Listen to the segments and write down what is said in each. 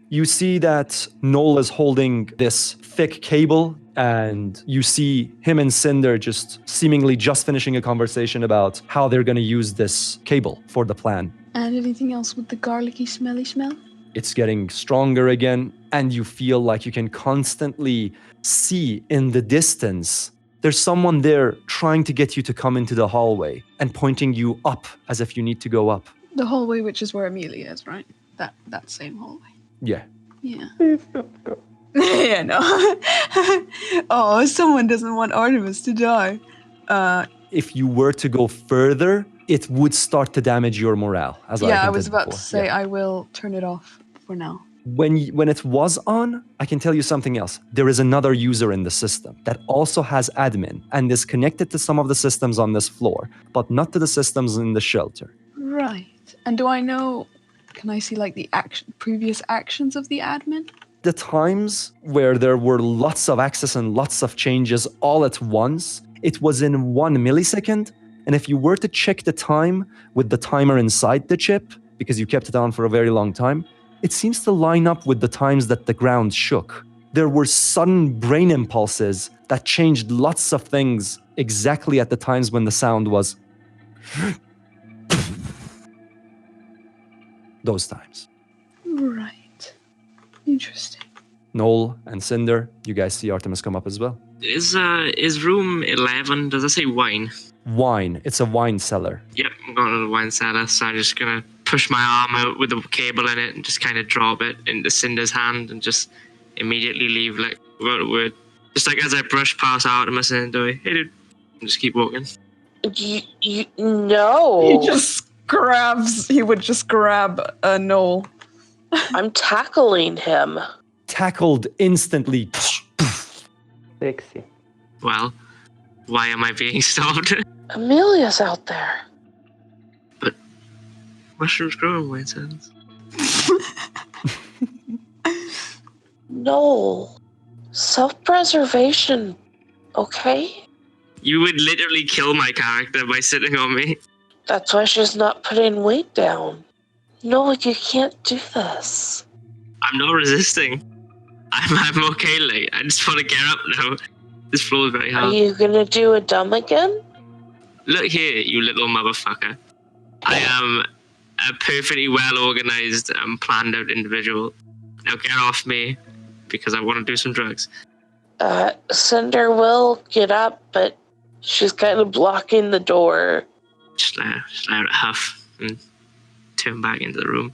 You see that Noel is holding this thick cable, and you see him and Cinder just seemingly just finishing a conversation about how they're going to use this cable for the plan. And anything else with the garlicky, smelly smell? It's getting stronger again, and you feel like you can constantly see in the distance there's someone there trying to get you to come into the hallway and pointing you up as if you need to go up. The hallway, which is where Amelia is, right? That same hallway. Yeah. Yeah. Please don't go. Yeah, no. Oh, someone doesn't want Artemis to die. If you were to go further, it would start to damage your morale. I was about to say I will turn it off for now. When it was on, I can tell you something else. There is another user in the system that also has admin and is connected to some of the systems on this floor, but not to the systems in the shelter. Right. And do I know, can I see like the previous actions of the admin? The times where there were lots of access and lots of changes all at once, it was in 1 millisecond. And if you were to check the time with the timer inside the chip, because you kept it on for a very long time, it seems to line up with the times that the ground shook. There were sudden brain impulses that changed lots of things exactly at the times when the sound was those times. Right. Interesting. Noel and Cinder, you guys see Artemis come up as well. Is room 11, does that say wine? Wine. It's a wine cellar. Yep, I'm going to the wine cellar, so I'm just going to push my arm out with the cable in it and just kind of drop it into Cinder's hand and just immediately leave, like, without a word. Just like as I brush past Artemis and do, hey dude, and just keep walking. No. He would just grab Noel. I'm tackling him. Tackled instantly. Sexy. Well, why am I being stopped? Amelia's out there. But mushrooms grow in wine cellars. No. Self-preservation, okay? You would literally kill my character by sitting on me. That's why she's not putting weight down. No, you can't do this. I'm not resisting. I'm okay, like, I just want to get up now. This floor is very hard. Are you gonna do a dumb again? Look here, you little motherfucker. I am a perfectly well-organized and planned-out individual. Now get off me, because I want to do some drugs. Cinder will get up, but she's kind of blocking the door. Just let her huff and turn back into the room.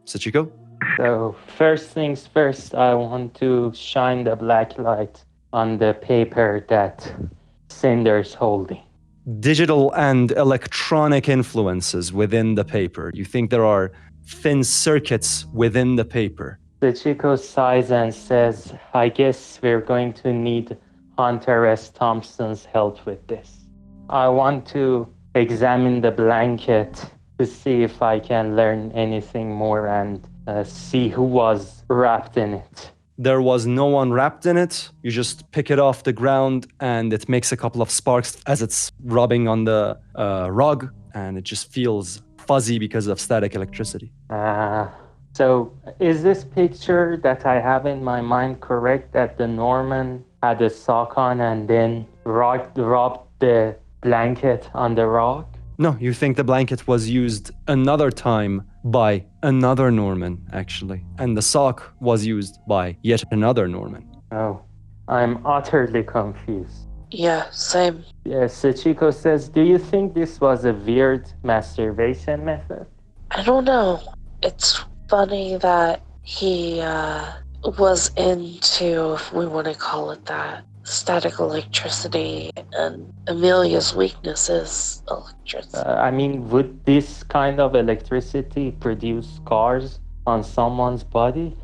Sachiko? So first things first, I want to shine the black light on the paper that Cinder's holding. Digital and electronic influences within the paper. You think there are thin circuits within the paper. The Chico sighs and says, I guess we're going to need Hunter S. Thompson's help with this. I want to examine the blanket to see if I can learn anything more and see who was wrapped in it. There was no one wrapped in it. You just pick it off the ground and it makes a couple of sparks as it's rubbing on the rug, and it just feels fuzzy because of static electricity. So is this picture that I have in my mind correct, that the Norman had a sock on and then rubbed the blanket on the rug? No, you think the blanket was used another time by another Norman, actually. And the sock was used by yet another Norman. Oh, I'm utterly confused. Yeah, same. Yes, Sachiko says, do you think this was a weird masturbation method? I don't know. It's funny that he was into, if we want to call it that, static electricity, and Amelia's weakness is electricity. I mean, would this kind of electricity produce scars on someone's body?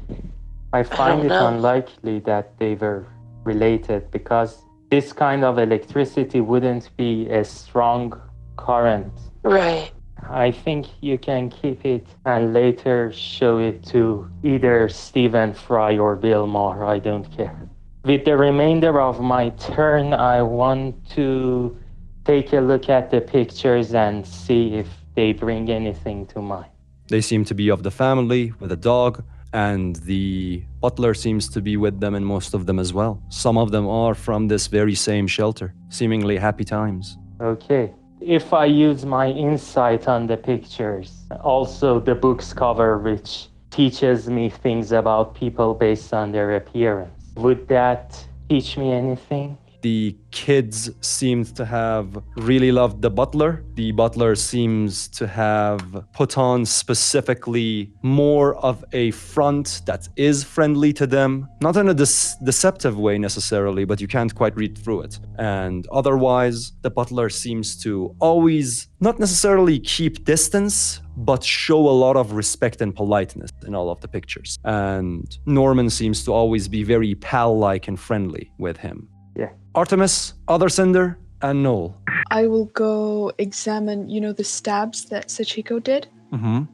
I find it unlikely that they were related, because this kind of electricity wouldn't be a strong current. Right. I think you can keep it and later show it to either Stephen Fry or Bill Maher, I don't care. With the remainder of my turn, I want to take a look at the pictures and see if they bring anything to mind. They seem to be of the family, with a dog, And the butler seems to be with them in most of them as well. Some of them are from this very same shelter, seemingly happy times. Okay. If I use my insight on the pictures, also the book's cover, which teaches me things about people based on their appearance, would that teach me anything? The kids seemed to have really loved the butler. The butler seems to have put on specifically more of a front that is friendly to them. Not in a deceptive way necessarily, but you can't quite read through it. And otherwise, the butler seems to always not necessarily keep distance, but show a lot of respect and politeness in all of the pictures. And Norman seems to always be very pal-like and friendly with him. Yeah. Artemis, Other Cinder, and Noel. I will go examine, the stabs that Sachiko did. Mm-hmm.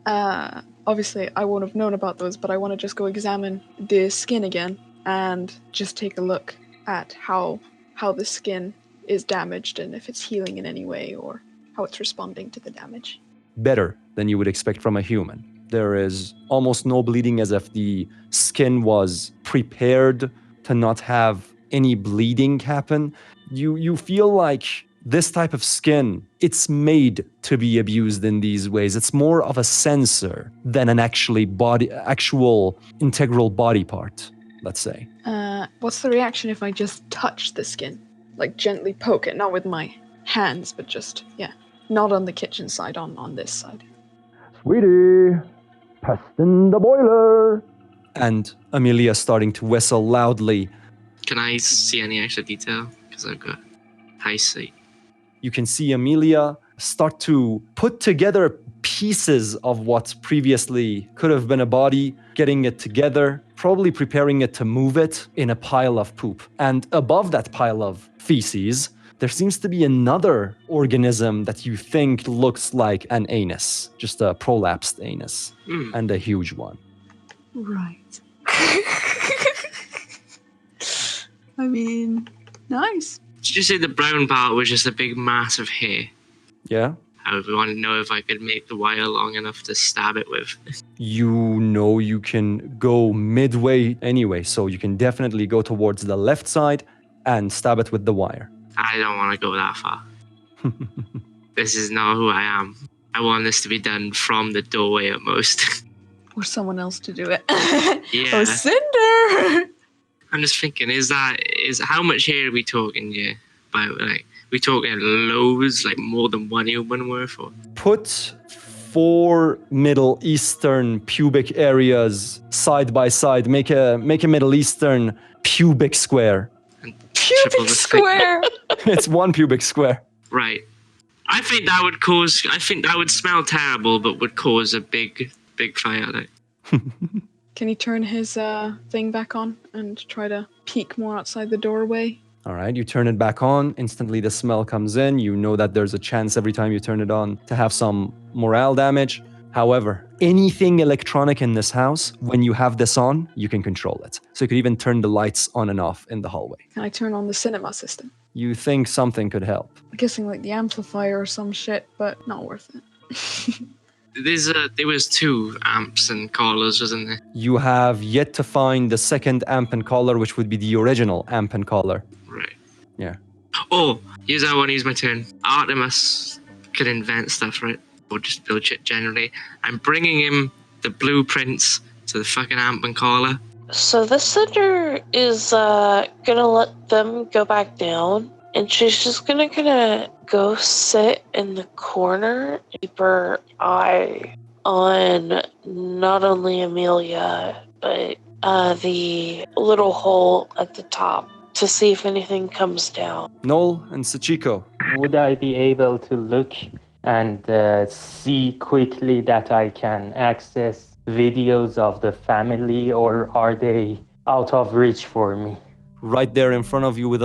Obviously, I won't have known about those, but I want to just go examine the skin again and just take a look at how the skin is damaged and if it's healing in any way or how it's responding to the damage. Better than you would expect from a human. There is almost no bleeding, as if the skin was prepared to not have any bleeding happen. You feel like this type of skin, it's made to be abused in these ways. It's more of a sensor than an actual integral body part, let's say. What's the reaction if I just touch the skin? Like gently poke it, not with my hands, but just, not on the kitchen side, on this side. Sweetie, pest in the boiler. And Amelia starting to whistle loudly. Can I see any extra detail? Because I've got high sight. You can see Amelia start to put together pieces of what previously could have been a body, getting it together, probably preparing it to move it in a pile of poop. And above that pile of feces, there seems to be another organism that you think looks like an anus, just a prolapsed anus, and a huge one. Right. I mean, nice. Did you say the brown part was just a big mass of hair? Yeah? I would want to know if I could make the wire long enough to stab it with. You know you can go midway anyway, so you can definitely go towards the left side and stab it with the wire. I don't want to go that far. This is not who I am. I want this to be done from the doorway at most. Or someone else to do it. Yeah. Oh, Cinder! I'm just thinking, is how much hair are we talking here? We talking loads, like more than one human worth? Or? Put 4 Middle Eastern pubic areas side by side. Make a Middle Eastern pubic square. Pubic square! It's 1 pubic square. Right. I think that would smell terrible, but would cause a big fire. Like. Can he turn his thing back on and try to peek more outside the doorway? All right, you turn it back on. Instantly the smell comes in. You know that there's a chance every time you turn it on to have some morale damage. However, anything electronic in this house, when you have this on, you can control it. So you could even turn the lights on and off in the hallway. Can I turn on the cinema system? You think something could help. I'm guessing like the amplifier or some shit, but not worth it. There was 2 amps and collars, wasn't there? You have yet to find the second amp and collar, which would be the original amp and collar. Right. Yeah. Oh, here's how I want to use my turn. Artemis could invent stuff, right? Or just build shit generally. I'm bringing him the blueprints to the fucking amp and collar. So the Cinder is gonna let them go back down, and she's just gonna go sit in the corner, keep her eye on not only Amelia, but the little hole at the top to see if anything comes down. Noel and Sachiko. Would I be able to look and see quickly that I can access videos of the family, or are they out of reach for me? Right there in front of you with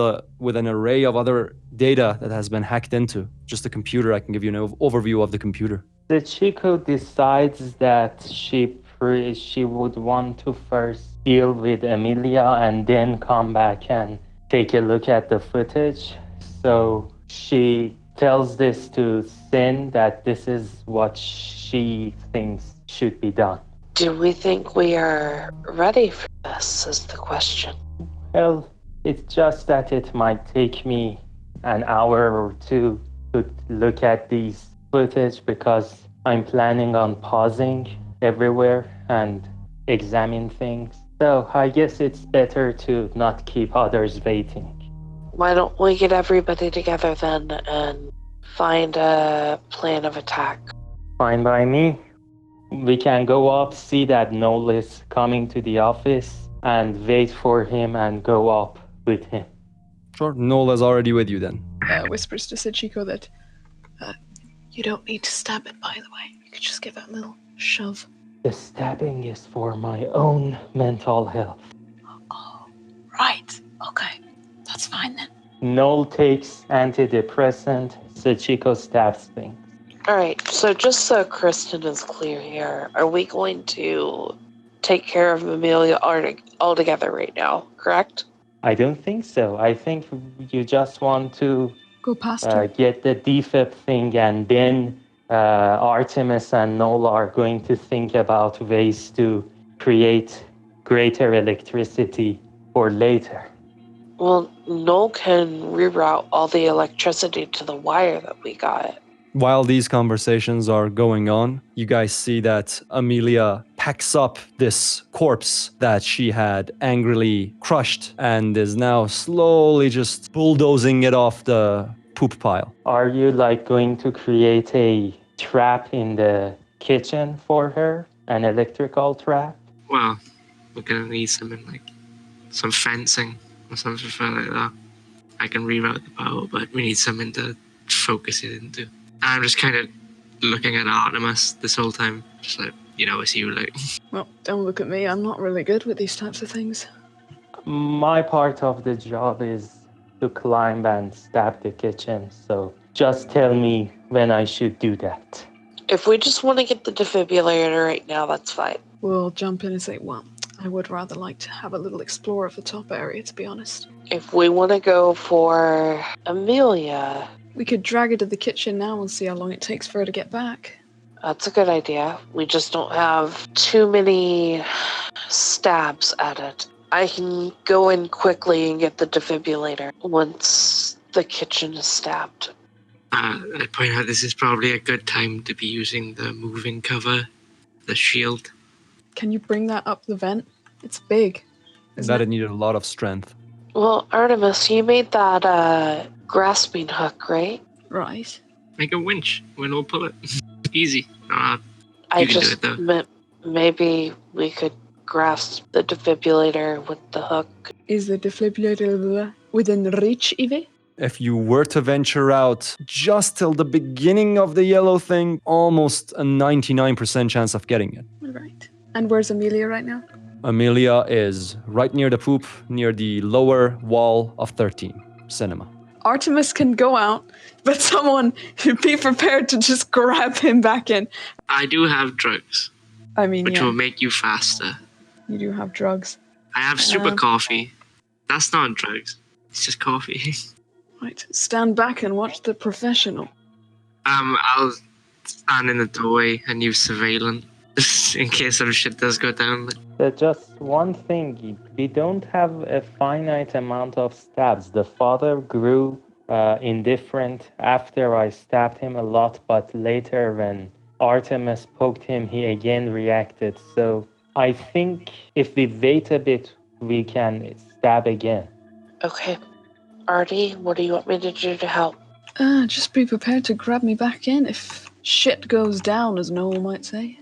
an array of other data that has been hacked into. Just a computer. I can give you an overview of the computer. The Chico decides that she would want to first deal with Amelia and then come back and take a look at the footage. So she tells this to Sin that this is what she thinks should be done. Do we think we are ready for this is the question. Well, it's just that it might take me an hour or two to look at these footage because I'm planning on pausing everywhere and examine things. So I guess it's better to not keep others waiting. Why don't we get everybody together then and find a plan of attack? Fine by me. We can go up, see that Noel is coming to the office, and wait for him and go up with him. Sure, Nola's already with you then. Whispers to Sachiko that you don't need to stab it, by the way. You could just give it a little shove. The stabbing is for my own mental health. Oh, right. Okay. That's fine then. Noel takes antidepressant, Sachiko stabs things. Alright, so just so Kristen is clear here, are we going to take care of Amelia altogether right now, correct? I don't think so. I think you just want to Go past her. get the defib thing, and then Artemis and Noel are going to think about ways to create greater electricity for later. Well, Noel can reroute all the electricity to the wire that we got. While these conversations are going on, you guys see that Amelia packs up this corpse that she had angrily crushed and is now slowly just bulldozing it off the poop pile. Are you like going to create a trap in the kitchen for her? An electrical trap? Well, we're gonna need something like some fencing or something like that. I can reroute the power, but we need something to focus it into. I'm just kind of looking at Artemis this whole time, just like, it's you, like. Well, don't look at me. I'm not really good with these types of things. My part of the job is to climb and stab the kitchen, so just tell me when I should do that. If we just want to get the defibrillator right now, that's fine. We'll jump in and say, well, I would rather like to have a little explore of the top area, to be honest. If we want to go for Amelia, We could drag her to the kitchen now and see how long it takes for her to get back. that's a good idea. We just don't have too many stabs at it. I can go in quickly and get the defibrillator once the kitchen is stabbed. I'd point out this is probably a good time to be using the moving cover, the shield. Can you bring that up the vent? It's big. That it needed a lot of strength. Well, Artemis, you made that grasping hook, right? Right. Make a winch when we'll pull it. Easy. I You can do just it, though. maybe we could grasp the defibrillator with the hook. Is the defibrillator within reach, Evie? If you were to venture out just till the beginning of the yellow thing, almost a 99% chance of getting it. Right. And where's Amelia right now? Amelia is right near the poop, near the lower wall of 13, cinema. Artemis can go out, but someone should be prepared to just grab him back in. I do have drugs, I mean, which yeah, will make you faster. you do have drugs. I have super coffee. That's not drugs. It's just coffee. Right. Stand back and watch the professional. I'll stand in the doorway and use surveillance, just in case some shit does go down. Just one thing, we don't have a finite amount of stabs. The father grew indifferent after I stabbed him a lot, but later when Artemis poked him, he again reacted. So I think if we wait a bit, we can stab again. Okay. Artie, what do you want me to do to help? Just be prepared to grab me back in if shit goes down, as Noel might say.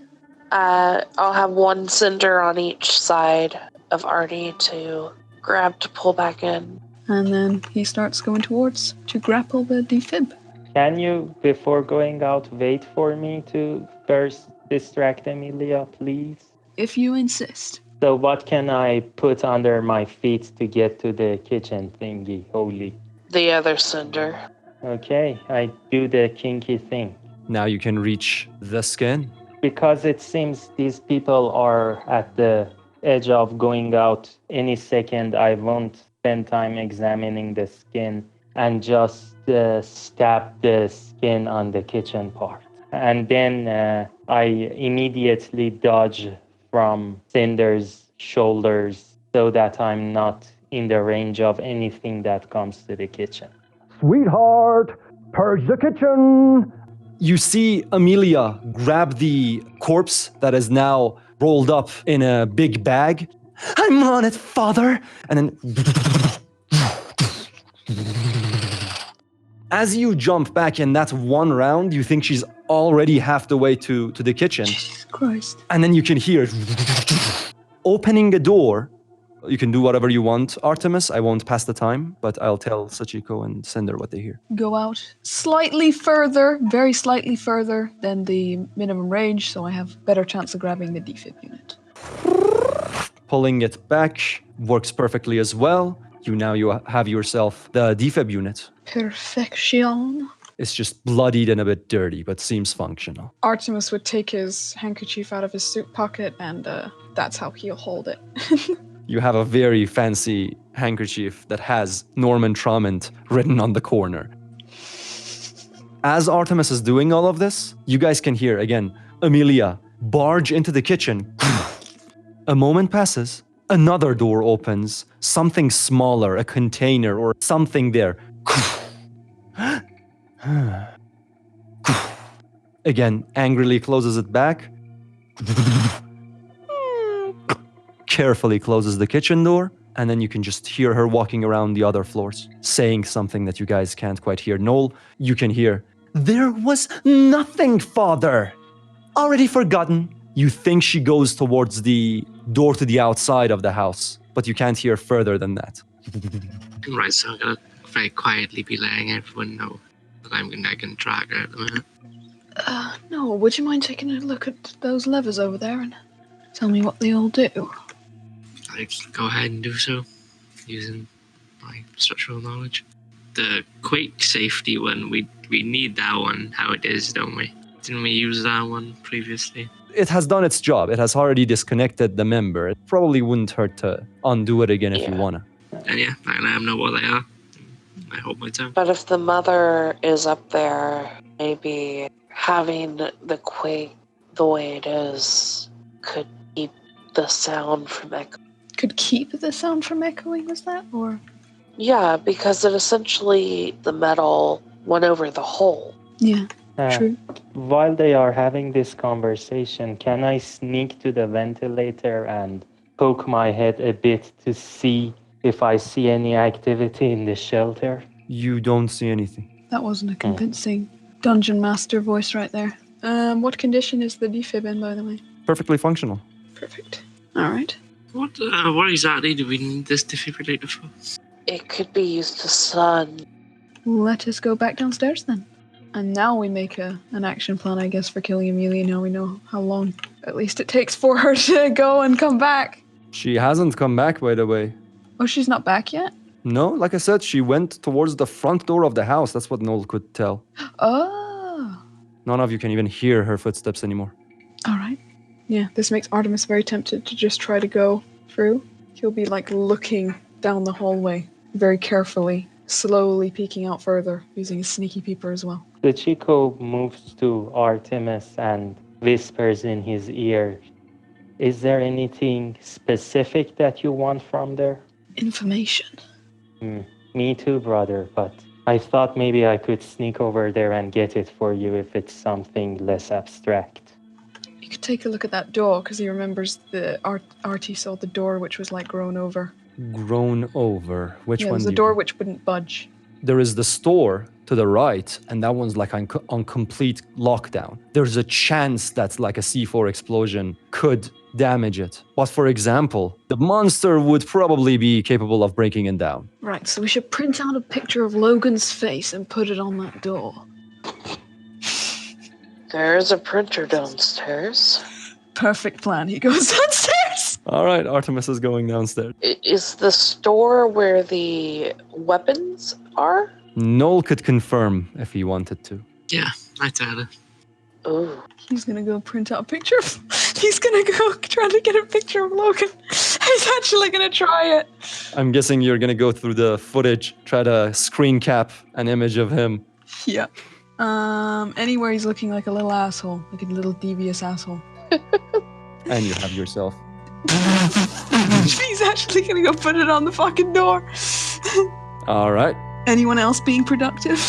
I'll have one cinder on each side of Artie to grab to pull back in. And then he starts going towards to grapple the defib. Can you, before going out, wait for me to first distract Amelia, please? If you insist. So what can I put under my feet to get to the kitchen thingy, holy? The other cinder. Okay, I do the kinky thing. Now you can reach the skin. Because it seems these people are at the edge of going out any second, I won't spend time examining the skin and just stab the skin on the kitchen part. And then I immediately dodge from Cinder's shoulders so that I'm not in the range of anything that comes to the kitchen. Sweetheart, purge the kitchen. You see Amelia grab the corpse that is now rolled up in a big bag. I'm on it, father. And then as you jump back in that one round, you think she's already half the way to the kitchen. Jesus Christ. And then you can hear opening a door. You can do whatever you want, Artemis. I won't pass the time, but I'll tell Sachiko and Cinder what they hear. Go out slightly further, very slightly further than the minimum range, so I have better chance of grabbing the defib unit. Pulling it back works perfectly as well. You have yourself the defib unit. Perfection. It's just bloodied and a bit dirty, but seems functional. Artemis would take his handkerchief out of his suit pocket, and that's how he'll hold it. You have a very fancy handkerchief that has Norman Trumant written on the corner. As Artemis is doing all of this, you guys can hear, again, Amelia barge into the kitchen. A moment passes, another door opens, something smaller, a container or something there. Again, angrily closes it back. Carefully closes the kitchen door, and then you can just hear her walking around the other floors, saying something that you guys can't quite hear. Noel, you can hear, there was nothing, father. Already forgotten. You think she goes towards the door to the outside of the house, but you can't hear further than that. Right, so I'm gonna very quietly be letting everyone know that I can drag her at the minute. No, would you mind taking a look at those levers over there and tell me what they all do? I'll go ahead and do so, using my structural knowledge. The quick safety one, we need that one how it is, don't we? Didn't we use that one previously? It has done its job. It has already disconnected the member. It probably wouldn't hurt to undo it again if you wanna. And yeah, I let them know what they are. I hold my tongue. But if the mother is up there, maybe having the quake the way it is could keep the sound from echoing. Could keep the sound from echoing, was that? Or Yeah, because it essentially, the metal went over the hole. yeah, true. While they are having this conversation, can I sneak to the ventilator and poke my head a bit to see if I see any activity in the shelter? You don't see anything. That wasn't a convincing dungeon master voice right there. What condition is the defib in, by the way? Perfectly functional. Perfect. All right. What exactly do we need this defibrillator for? It could be used to stun. Let us go back downstairs then. And now we make an action plan, I guess, for killing Amelia. Now we know how long at least it takes for her to go and come back. She hasn't come back, by the way. Oh, she's not back yet? No, like I said, she went towards the front door of the house. That's what Noel could tell. Oh. None of you can even hear her footsteps anymore. All right. Yeah, this makes Artemis very tempted to just try to go through. He'll be like looking down the hallway very carefully, slowly peeking out further, using a sneaky peeper as well. The Chico moves to Artemis and whispers in his ear, is there anything specific that you want from there? Information. Me too, brother, but I thought maybe I could sneak over there and get it for you if it's something less abstract. You could take a look at that door, because he remembers the Artie saw the door which was like grown over. Grown over. Which Yeah, one? there's a door which wouldn't budge. There is the store to the right, and that one's like on complete lockdown. There's a chance that like a C4 explosion could damage it. But for example, the monster would probably be capable of breaking it down. Right, so we should print out a picture of Logan's face and put it on that door. There's a printer downstairs. Perfect plan. He goes downstairs. All right, Artemis is going downstairs. Is the store where the weapons are? Noel could confirm if he wanted to. Yeah, I tell her. Ooh. He's gonna go print out a picture of... He's gonna go try to get a picture of Logan. He's actually gonna try it. I'm guessing you're gonna go through the footage, try to screen cap an image of him. Yeah. Anywhere he's looking like a little asshole. Like a little devious asshole. And you have yourself. He's actually gonna go put it on the fucking door. All right. Anyone else being productive?